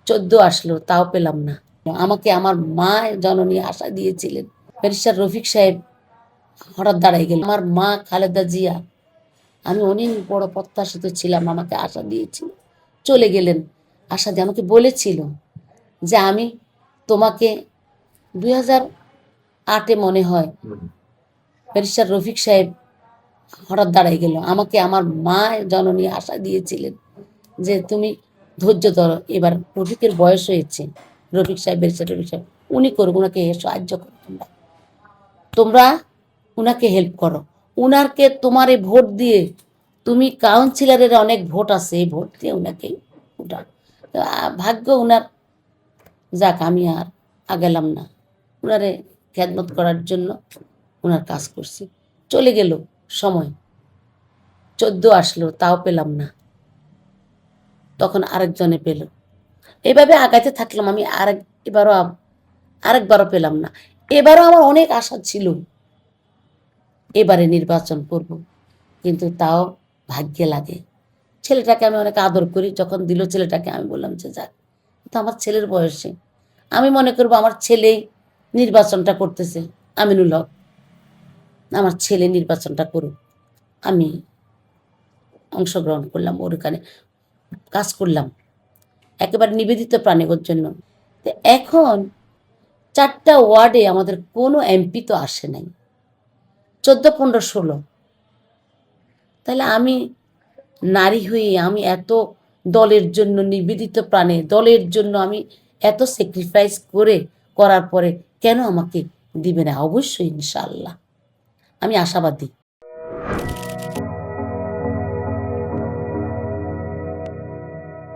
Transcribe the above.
14 আসলো, তাও পেলাম না। আমাকে আমার মা জননী আশা দিয়েছিলেন। ব্যারিস্টার রফিক সাহেব হঠাৎ দাঁড়াই গেল। আমার মা খালেদা জিয়া, আমি অনেক বড় প্রত্যাশিত ছিলাম, আমাকে আশা দিয়েছিল, চলে গেলেন। আশা দিয়ে আমাকে বলেছিল যে আমি তোমাকে 2008-এ মনে হয় ব্যারিস্টার রফিক সাহেব হঠাৎ দাঁড়াই গেল। আমাকে আমার মা জননী আশা দিয়েছিলেন যে তুমি ধৈর্য ধরো, এবার রফিকের বয়স হয়েছে, রফিক সাহেব ব্যারিস্টার রফিক সাহেব উনি করুক, ওনাকে সাহায্য করো, তোমরা তোমরা উনাকে হেল্প করো, উনারকে তোমারে ভোট দিয়ে, তুমি কাউন্সিলরের অনেক ভোট আছে, এই ভোট দিয়ে উনাকে উঠা। ভাগ্য উনার, যাক আমি আর আগেলাম না, উনারে খেদমত করার জন্য উনার কাজ করছি। চলে গেল সময়, 14 আসলো, তাও পেলাম না। তখন আরেকজনে পেল। এভাবে আগাইতে থাকলাম আমি। আরেকবারও পেলাম না। এবারও আমার অনেক আশা ছিল এবারে নির্বাচন করব, কিন্তু তাও ভাগ্যে লাগে। ছেলেটাকে আমি অনেক আদর করি, যখন দিল ছেলেটাকে আমি বললাম যে যাক, তো আমার ছেলের বয়সে আমি মনে করবো আমার ছেলেই নির্বাচনটা করতেছে, আমিনুল হক, আমার ছেলে নির্বাচনটা করুক। আমি অংশগ্রহণ করলাম, ওর ওখানে কাজ করলাম একেবারে নিবেদিত প্রাণে ওর জন্য। তো এখন 4টা ওয়ার্ডে আমাদের কোনো এমপি তো আসে নাই, 14, 15, 16। তাহলে আমি নারী হয়ে আমি এত দলের জন্য নিবেদিত প্রাণে, দলের জন্য আমি এত স্যাক্রিফাইস করার পরে কেন আমাকে দিবে না? অবশ্যই ইনশাআল্লাহ আমি আশাবাদী।